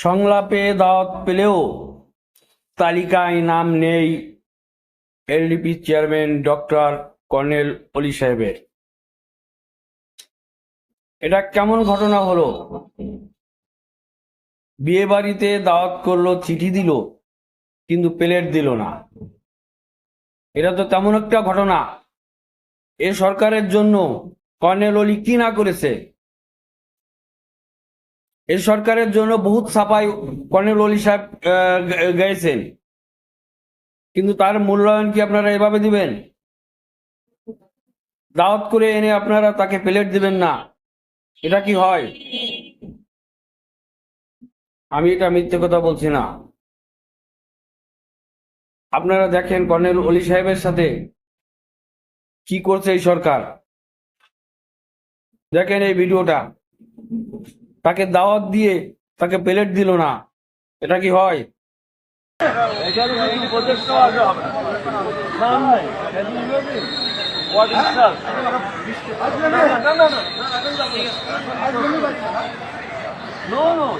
সংলাপে দাওয়াত পেলেও তালিকায় নাম নেই এলডিপি চেয়ারম্যান ডক্টর কর্নেল অলি সাহেবের। এটা কেমন ঘটনা হলো? বিয়ে বাড়িতে দাওয়াত করলো, চিঠি দিল, কিন্তু প্লেট দিল না। এটা তো তেমন একটা ঘটনা। এ সরকারের জন্য কর্নেল অলি কি না করেছে? এই সরকারের জন্য বহুত ছাপাই কর্নেল অলি সাহেব গেছেন, কিন্তু তার মূল্যায়ন কি আপনারা এভাবে দিবেন? দাওয়াত করে এনে আপনারা তাকে প্লেট দিবেন না, এটা কি হয়? আমি এটা মিথ্যে কথা বলছি না। আপনারা দেখেন কর্নেল অলি সাহেবের সাথে কি করছে এই সরকার। দেখেন এই ভিডিওটা, তাকে দাওয়াত দিয়ে তাকে প্লেট দিল না, এটা কি হয়?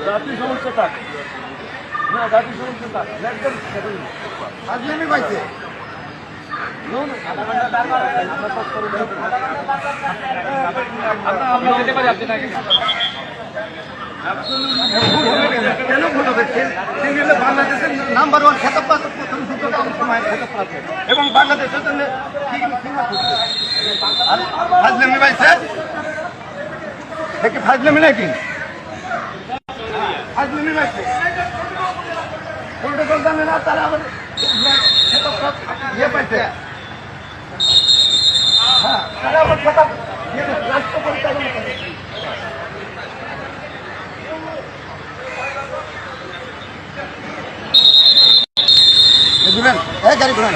জাতীয় সমস্যা থাক না, জাতীয় সমস্যা থাক একদম আজকে পাইছে। বাংলাদেশের নাম্বার 1 খেতাব এবং বাংলাদেশের জন্য ফাজলামি পাইছে দেখি, ফাজলামি নাকি ফাজলামি পাইছে প্রোটোকল জানে না, তারা আবার ইয়ে পাইছে। হ্যাঁ, তারা আবার খেতাব রাষ্ট্র পরিচালনা করে। বুঝলেন? এই গাড়ি ঘোড়ান,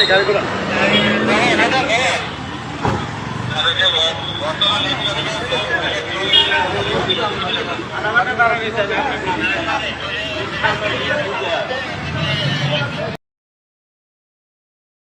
এই গাড়ি ঘোড়ান।